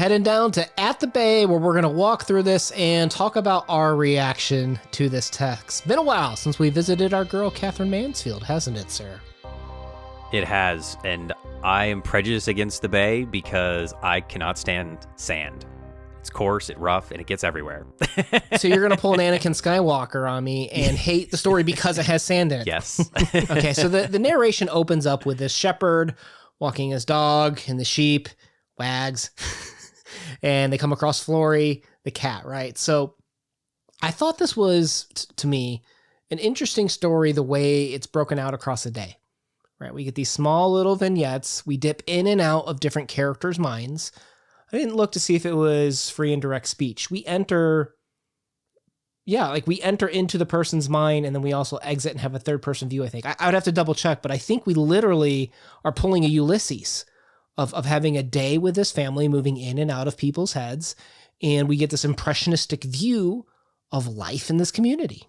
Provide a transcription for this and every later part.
heading down to At the Bay, where we're going to walk through this and talk about our reaction to this text. Been a while since we visited our girl, Katherine Mansfield, hasn't it, sir? It has, and I am prejudiced against the Bay because I cannot stand sand. It's coarse, it's rough, and it gets everywhere. So you're going to pull an Anakin Skywalker on me and hate the story because it has sand in it? Yes. Okay, so the narration opens up with this shepherd walking his dog and the sheep, Wags, and they come across Flory, the cat, right? So I thought this was, to me, an interesting story the way it's broken out across the day, right? We get these small little vignettes. We dip in and out of different characters' minds. I didn't look to see if it was free and direct speech. We enter into the person's mind, and then we also exit and have a third person view, I think. I would have to double check, but I think we literally are pulling a Ulysses of having a day with this family, moving in and out of people's heads, and we get this impressionistic view of life in this community.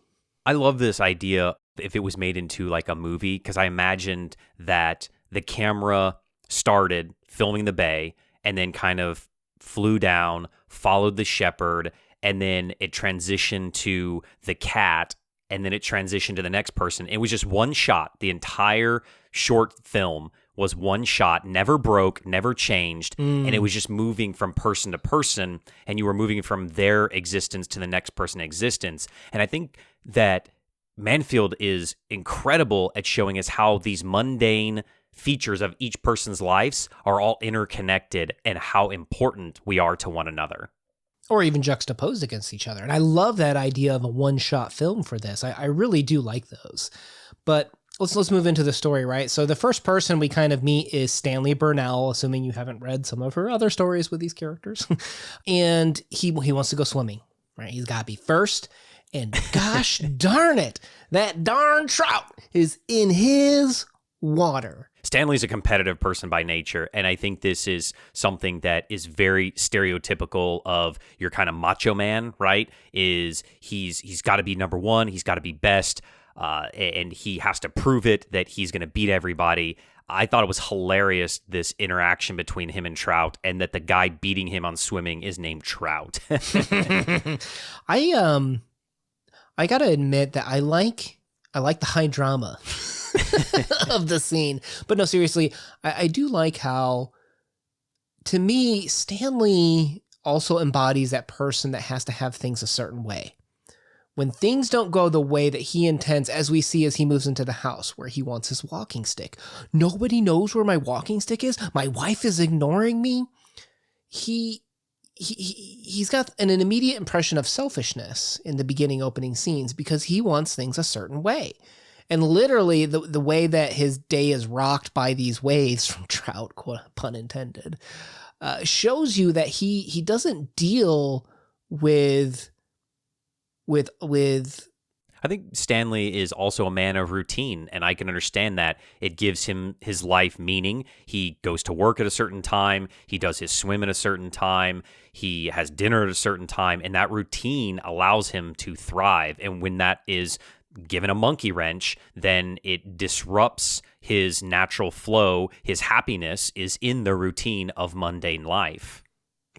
I love this idea if it was made into like a movie, because I imagined that the camera started filming the Bay and then kind of flew down, followed the shepherd, and then it transitioned to the cat, and then it transitioned to the next person. It was just one shot. The entire short film was one shot, never broke, never changed, and it was just moving from person to person, and you were moving from their existence to the next person's existence. And I think that Mansfield is incredible at showing us how these mundane features of each person's lives are all interconnected and how important we are to one another. Or even juxtaposed against each other. And I love that idea of a one-shot film for this. I really do like those. But let's move into the story, right? So the first person we kind of meet is Stanley Burnell, assuming you haven't read some of her other stories with these characters. And he wants to go swimming, right? He's got to be first. And gosh darn it, that darn trout is in his water. Stanley's a competitive person by nature, and I think this is something that is very stereotypical of your kind of macho man, right? Is he's got to be number one, he's got to be best, and he has to prove it that he's going to beat everybody. I thought it was hilarious, this interaction between him and Trout, and that the guy beating him on swimming is named Trout. I gotta admit that I like the high drama of the scene. But no, seriously, I do like how, to me, Stanley also embodies that person that has to have things a certain way. When things don't go the way that he intends, as we see as he moves into the house where he wants his walking stick. Nobody knows where my walking stick is. My wife is ignoring me. He's got an immediate impression of selfishness in the beginning opening scenes because he wants things a certain way. And literally the way that his day is rocked by these waves from Trout, pun intended, shows you that he doesn't deal with I think Stanley is also a man of routine, and I can understand that. It gives him his life meaning. He goes to work at a certain time. He does his swim at a certain time. He has dinner at a certain time, and that routine allows him to thrive. And when that is given a monkey wrench, then it disrupts his natural flow. His happiness is in the routine of mundane life.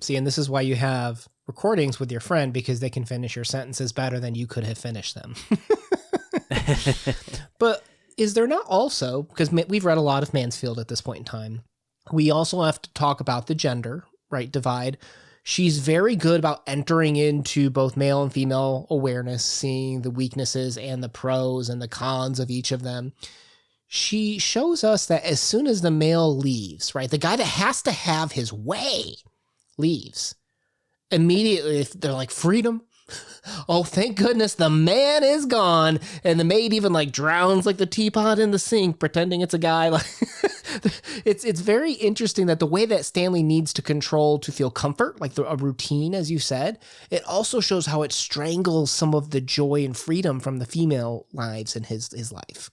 See, and this is why you have recordings with your friend, because they can finish your sentences better than you could have finished them. But is there not also, because we've read a lot of Mansfield at this point in time, we also have to talk about the gender, right, divide. She's very good about entering into both male and female awareness, seeing the weaknesses and the pros and the cons of each of them. She shows us that as soon as the male leaves, right, the guy that has to have his way leaves, immediately they're like, freedom. Oh, thank goodness the man is gone. And the maid even like drowns like the teapot in the sink, pretending it's a guy. Like it's very interesting that the way that Stanley needs to control to feel comfort, like a routine, as you said, it also shows how it strangles some of the joy and freedom from the female lives in his life.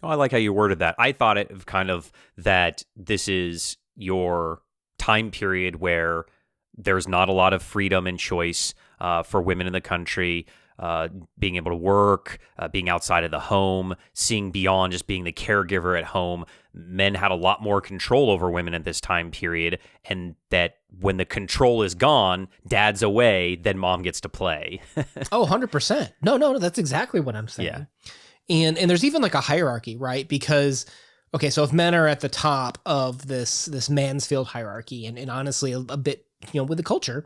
Oh, I like how you worded that. I thought it kind of that this is your time period where there's not a lot of freedom and choice for women in the country. being able to work, being outside of the home, seeing beyond just being the caregiver at home. Men had a lot more control over women at this time period, and that when the control is gone, dad's away, then mom gets to play. Oh, 100%. No, that's exactly what I'm saying. Yeah. And there's even like a hierarchy, right? Because, okay, so if men are at the top of this Mansfield hierarchy, and honestly a bit, with the culture,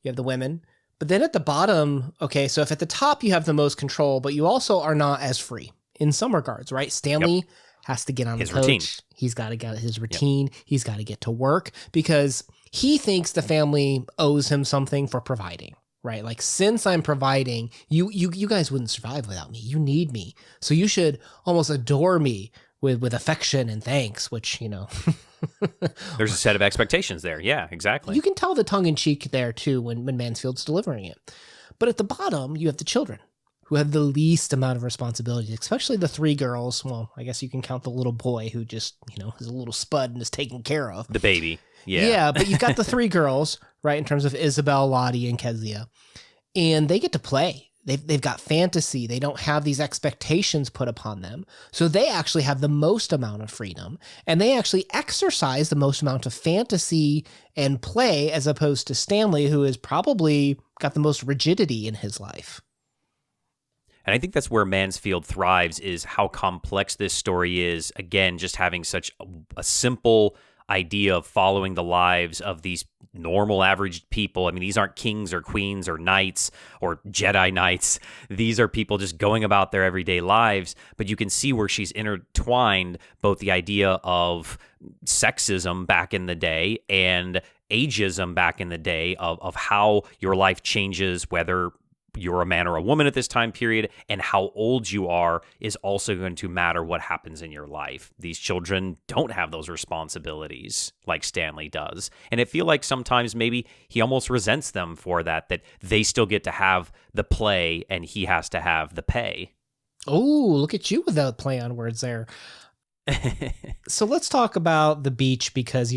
you have the women. But then at the bottom, okay, so if at the top you have the most control, but you also are not as free in some regards, right? Stanley has to get on his the coach. routine. He's got to get his routine. He's got to get to work because he thinks the family owes him something for providing, right? Like, since I'm providing, you guys wouldn't survive without me. You need me. So you should almost adore me with affection and thanks, which, There's a set of expectations there. Yeah, exactly. You can tell the tongue-in-cheek there, too, when Mansfield's delivering it. But at the bottom, you have the children, who have the least amount of responsibility, especially the three girls. Well, I guess you can count the little boy who just, is a little spud and is taken care of. The baby. Yeah. Yeah, but you've got the three girls, right, in terms of Isabel, Lottie, and Kezia. And they get to play. They've got fantasy. They don't have these expectations put upon them. So they actually have the most amount of freedom, and they actually exercise the most amount of fantasy and play, as opposed to Stanley, who has probably got the most rigidity in his life. And I think that's where Mansfield thrives, is how complex this story is. Again, just having such a simple idea of following the lives of these normal average people. I mean, these aren't kings or queens or knights or Jedi knights. These are people just going about their everyday lives. But you can see where she's intertwined both the idea of sexism back in the day and ageism back in the day, of how your life changes, whether you're a man or a woman at this time period, and how old you are is also going to matter what happens in your life. These children don't have those responsibilities like Stanley does. And I feel like sometimes maybe he almost resents them for that they still get to have the play and he has to have the pay. Oh, look at you with that play on words there. So let's talk about the beach, because,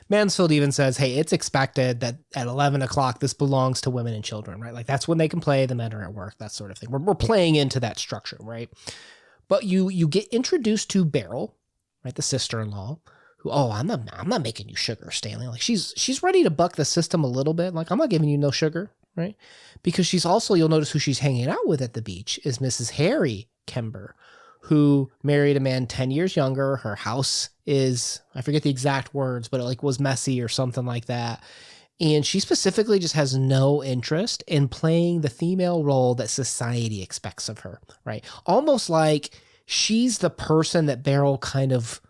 Mansfield even says, hey, it's expected that at 11 o'clock, this belongs to women and children, right? Like, that's when they can play, the men are at work, that sort of thing. We're playing into that structure, right? But you get introduced to Beryl, right? The sister-in-law, who, I'm not making you sugar, Stanley. Like, she's ready to buck the system a little bit. Like, I'm not giving you no sugar, right? Because she's also, you'll notice who she's hanging out with at the beach is Mrs. Harry Kember, who married a man 10 years younger. Her house is, I forget the exact words, but it was messy or something like that. And she specifically just has no interest in playing the female role that society expects of her, right? Almost like she's the person that Beryl kind of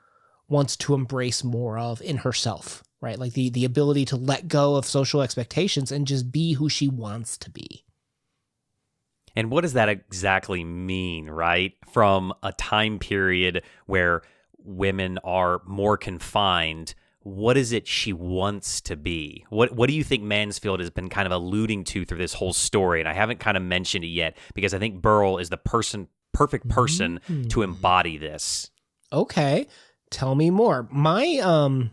wants to embrace more of in herself, right? Like the ability to let go of social expectations and just be who she wants to be. And what does that exactly mean, right? From a time period where women are more confined, what is it she wants to be? What do you think Mansfield has been kind of alluding to through this whole story? And I haven't kind of mentioned it yet, because I think Beryl is the perfect person to embody this. Okay, tell me more. My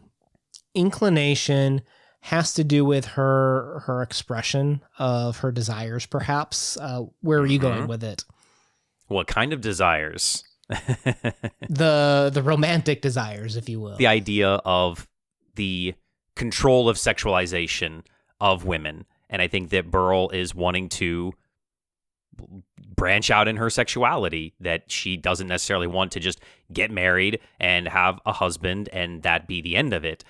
inclination has to do with her expression of her desires, perhaps. Where are you going with it? What kind of desires? The romantic desires, if you will. The idea of the control of sexualization of women. And I think that Beryl is wanting to branch out in her sexuality, that she doesn't necessarily want to just get married and have a husband and that be the end of it.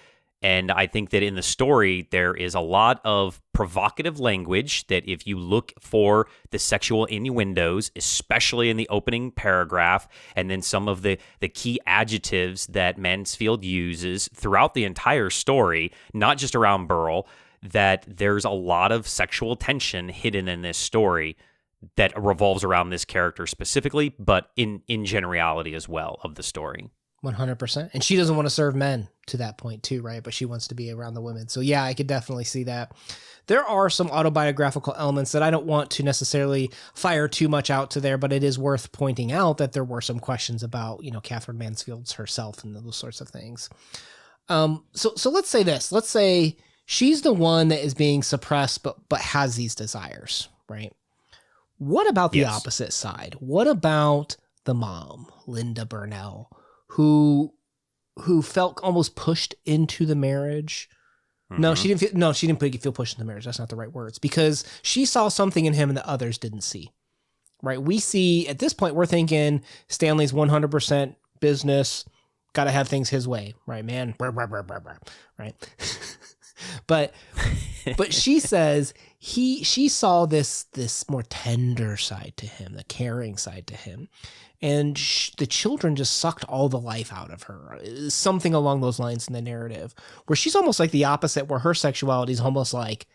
And I think that in the story, there is a lot of provocative language that, if you look for the sexual innuendos, especially in the opening paragraph, and then some of the key adjectives that Mansfield uses throughout the entire story, not just around Beryl, that there's a lot of sexual tension hidden in this story that revolves around this character specifically, but in generality as well of the story. 100%. And she doesn't want to serve men to that point too, right? But she wants to be around the women. So yeah, I could definitely see that. There are some autobiographical elements that I don't want to necessarily fire too much out to there, but it is worth pointing out that there were some questions about, Katherine Mansfield's herself and those sorts of things. So let's say this. Let's say she's the one that is being suppressed, but has these desires, right? What about the Yes. opposite side? What about the mom, Linda Burnell, who felt almost pushed into the marriage? No, she didn't feel, no, she didn't feel pushed into the marriage. That's not the right words, because she saw something in him that others didn't see. Right? We see at this point, we're thinking Stanley's 100% business, got to have things his way, right, man? Right? but she says she saw this more tender side to him, the caring side to him, and the children just sucked all the life out of her. Something along those lines in the narrative, where she's almost like the opposite, where her sexuality is almost like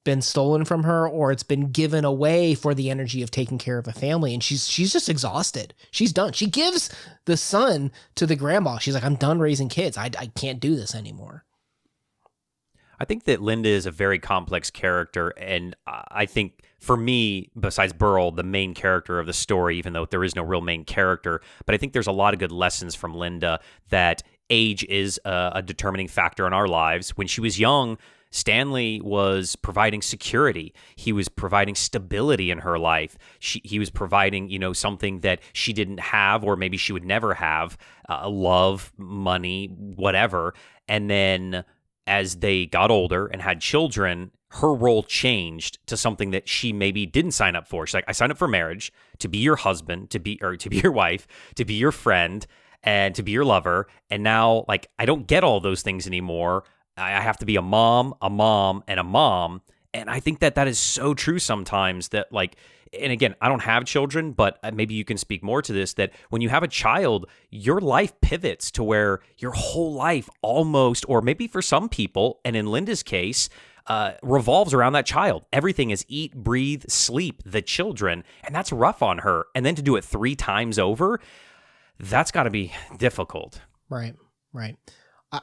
been stolen from her, or it's been given away for the energy of taking care of a family, and she's just exhausted. She's done. She gives the son to the grandma. She's like, I'm done raising kids. I can't do this anymore. I think that Linda is a very complex character, and I think for me, besides Burl, the main character of the story, even though there is no real main character, but I think there's a lot of good lessons from Linda, that age is a determining factor in our lives. When she was young, Stanley was providing security. He was providing stability in her life. He was providing, something that she didn't have, or maybe she would never have, love, money, whatever. And then as they got older and had children, her role changed to something that she maybe didn't sign up for. She's like, I signed up for marriage, to be your husband, to be your wife, to be your friend, and to be your lover. And now, like, I don't get all those things anymore. I have to be a mom, and a mom. And I think that is so true sometimes, that, like, and again, I don't have children, but maybe you can speak more to this, that when you have a child, your life pivots to where your whole life almost, or maybe for some people, and in Linda's case, revolves around that child. Everything is eat, breathe, sleep, the children. And that's rough on her. And then to do it 3 times over, that's got to be difficult. Right.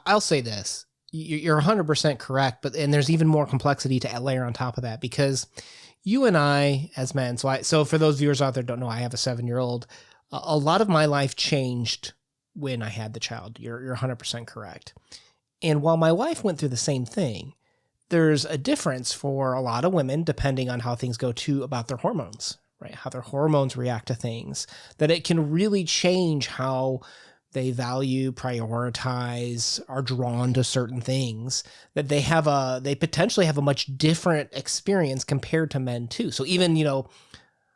I'll say this. You're 100% correct, and there's even more complexity to layer on top of that, because you and I, as men, so for those viewers out there who don't know, I have a 7-year-old. A lot of my life changed when I had the child. You're 100% correct. And while my wife went through the same thing, there's a difference for a lot of women, depending on how things go too, about their hormones, right? How their hormones react to things, that it can really change how they value, prioritize, are drawn to certain things, that they potentially have a much different experience compared to men too. So even,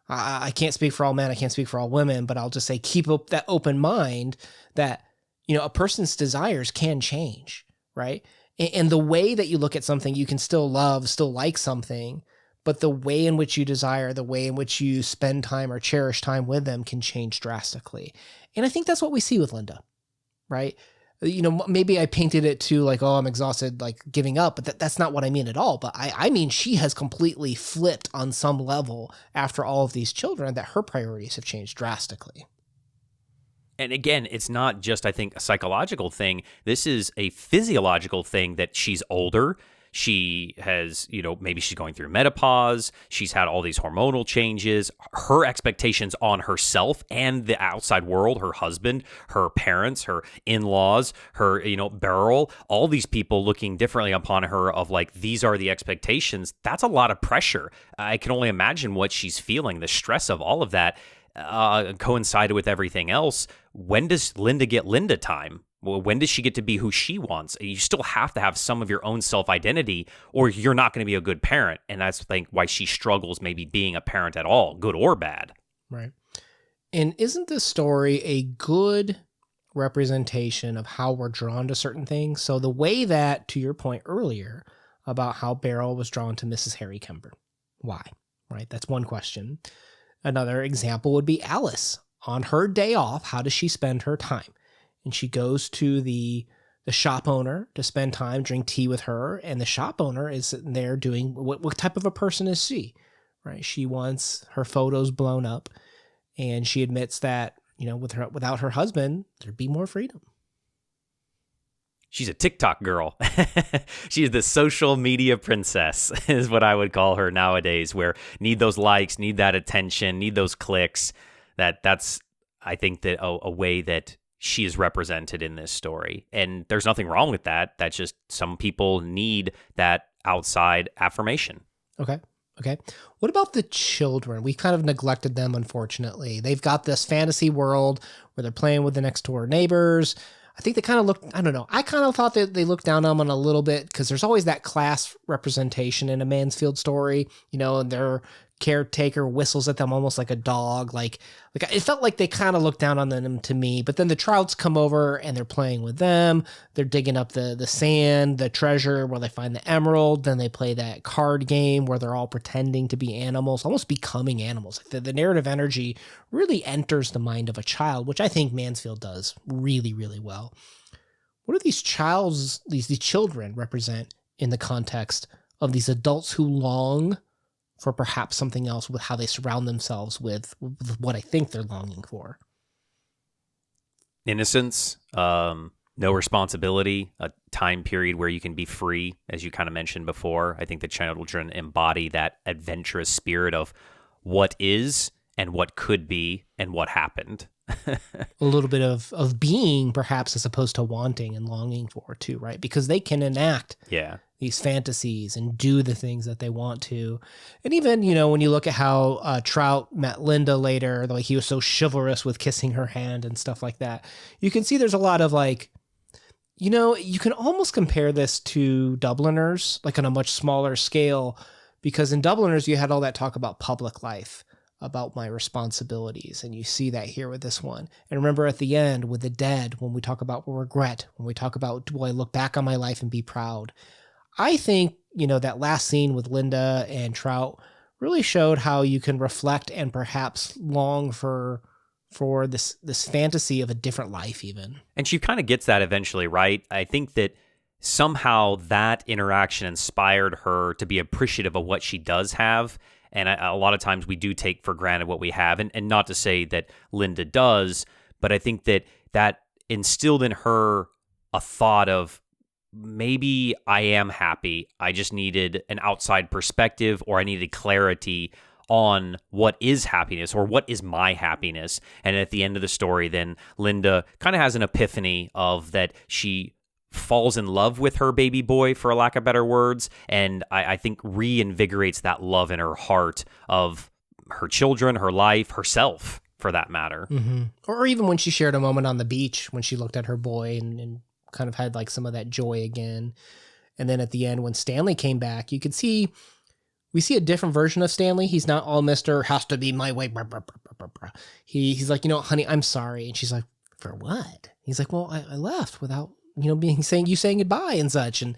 I can't speak for all men, I can't speak for all women, but I'll just say, keep up that open mind that, a person's desires can change, right? And the way that you look at something, you can still love, still like something, but the way in which you desire, the way in which you spend time or cherish time with them can change drastically. And I think that's what we see with Linda, right? Maybe I painted it to like, oh, I'm exhausted, like giving up, but that's not what I mean at all. But I mean, she has completely flipped on some level after all of these children, that her priorities have changed drastically. And again, it's not just, I think, a psychological thing. This is a physiological thing, that she's older. She has, maybe she's going through menopause. She's had all these hormonal changes. Her expectations on herself and the outside world, her husband, her parents, her in-laws, her, Beryl, all these people looking differently upon her, of like, these are the expectations. That's a lot of pressure. I can only imagine what she's feeling, the stress of all of that coincided with everything else. When does Linda get Linda time? Well, when does she get to be who she wants? You still have to have some of your own self-identity, or you're not going to be a good parent. And that's, I think, why she struggles maybe being a parent at all, good or bad. Right. And isn't this story a good representation of how we're drawn to certain things? So the way that, to your point earlier, about how Beryl was drawn to Mrs. Harry Kemper. Why? Right? That's one question. Another example would be Alice. On her day off, how does she spend her time? And she goes to the shop owner to spend time, drink tea with her, and the shop owner is sitting there doing, what type of a person is she? Right? She wants her photos blown up, and she admits that, without her husband, there'd be more freedom. She's a TikTok girl. She's the social media princess, is what I would call her nowadays, where need those likes, need that attention, need those clicks. That's, I think, that a way that she is represented in this story. And there's nothing wrong with that. That's just, some people need that outside affirmation. Okay. Okay. What about the children? We've kind of neglected them, unfortunately. They've got this fantasy world where they're playing with the next door neighbors. I think they kind of look, I don't know. I kind of thought that they looked down on them a little bit because there's always that class representation in a Mansfield story, and their caretaker whistles at them almost like a dog. Like it felt like they kind of looked down on them to me, but then the Trouts come over and they're playing with them. They're digging up the sand, the treasure where they find the emerald. Then they play that card game where they're all pretending to be animals, almost becoming animals. The narrative energy really enters the mind of a child, which I think Mansfield does really, really well. What do these children represent in the context of these adults who long for perhaps something else with how they surround themselves with what I think they're longing for? Innocence, no responsibility, a time period where you can be free, as you kind of mentioned before. I think the children embody that adventurous spirit of what is and what could be and what happened. A little bit of being, perhaps, as opposed to wanting and longing for, too, right? Because they can enact these fantasies and do the things that they want to. And even, when you look at how Trout met Linda later, like he was so chivalrous with kissing her hand and stuff like that, you can see there's a lot of you can almost compare this to Dubliners, like on a much smaller scale, because in Dubliners, you had all that talk about public life, about my responsibilities. And you see that here with this one. And remember at the end with the dead, when we talk about regret, when we talk about, will I look back on my life and be proud? I think, that last scene with Linda and Trout really showed how you can reflect and perhaps long for this fantasy of a different life even. And she kind of gets that eventually, right? I think that somehow that interaction inspired her to be appreciative of what she does have. And a lot of times we do take for granted what we have. And not to say that Linda does, but I think that instilled in her a thought of, maybe I am happy. I just needed an outside perspective, or I needed clarity on what is happiness or what is my happiness. And at the end of the story, then Linda kind of has an epiphany of that she falls in love with her baby boy, for lack of better words, and I think reinvigorates that love in her heart of her children, her life, herself, for that matter. Mm-hmm. Or even when she shared a moment on the beach when she looked at her boy and kind of had like some of that joy again. And then at the end, when Stanley came back, we see a different version of Stanley. He's not all Mr. has to be my way. Blah, blah, blah, blah, blah. He's like, honey, I'm sorry. And she's like, for what? He's like, well, I left without saying goodbye and such. And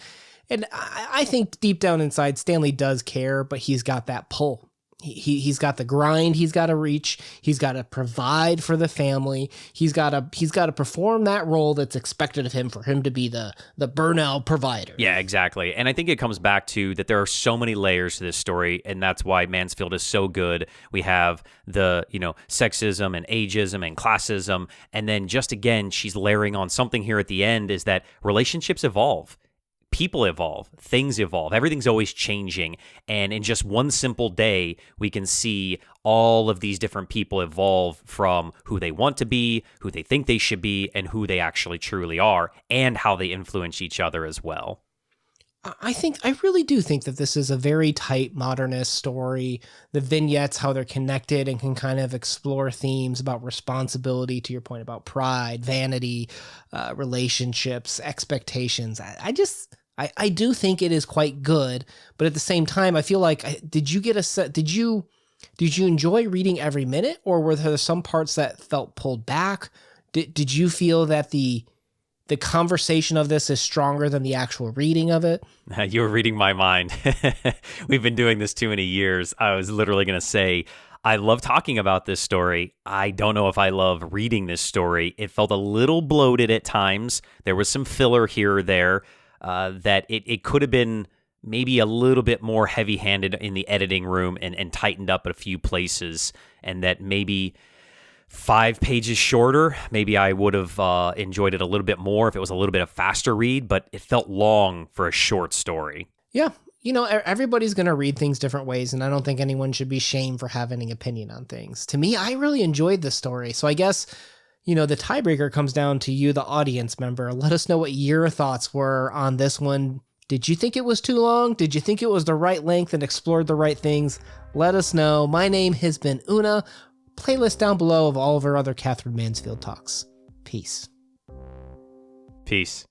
I think deep down inside, Stanley does care, but he's got that pull. He's got the grind he's got to reach. He's got to provide for the family. He's got to perform that role that's expected of him for him to be the burnout provider. Yeah, exactly. And I think it comes back to that there are so many layers to this story, and that's why Mansfield is so good. We have the, sexism and ageism and classism, and then just again, she's layering on something here at the end is that relationships evolve. People evolve, things evolve, everything's always changing. And in just one simple day, we can see all of these different people evolve from who they want to be, who they think they should be, and who they actually truly are, and how they influence each other as well. I really do think that this is a very tight modernist story. The vignettes, how they're connected and can kind of explore themes about responsibility, to your point about pride, vanity, relationships, expectations. I do think it is quite good, but at the same time, I feel like, did you enjoy reading every minute, or were there some parts that felt pulled back? Did you feel that the conversation of this is stronger than the actual reading of it? You were reading my mind. We've been doing this too many years. I was literally going to say, I love talking about this story. I don't know if I love reading this story. It felt a little bloated at times. There was some filler here or there that it could have been maybe a little bit more heavy-handed in the editing room and tightened up at a few places, and that maybe 5 pages shorter, maybe I would have enjoyed it a little bit more if it was a little bit of faster read, but it felt long for a short story. Yeah. Everybody's going to read things different ways, and I don't think anyone should be shamed for having an opinion on things. To me, I really enjoyed this story. So I guess, the tiebreaker comes down to you, the audience member. Let us know what your thoughts were on this one Did you think it was too long? Did you think it was the right length and explored the right things? Let us know. My name has been Una. Playlist down below of all of our other Katherine Mansfield talks. Peace. Peace.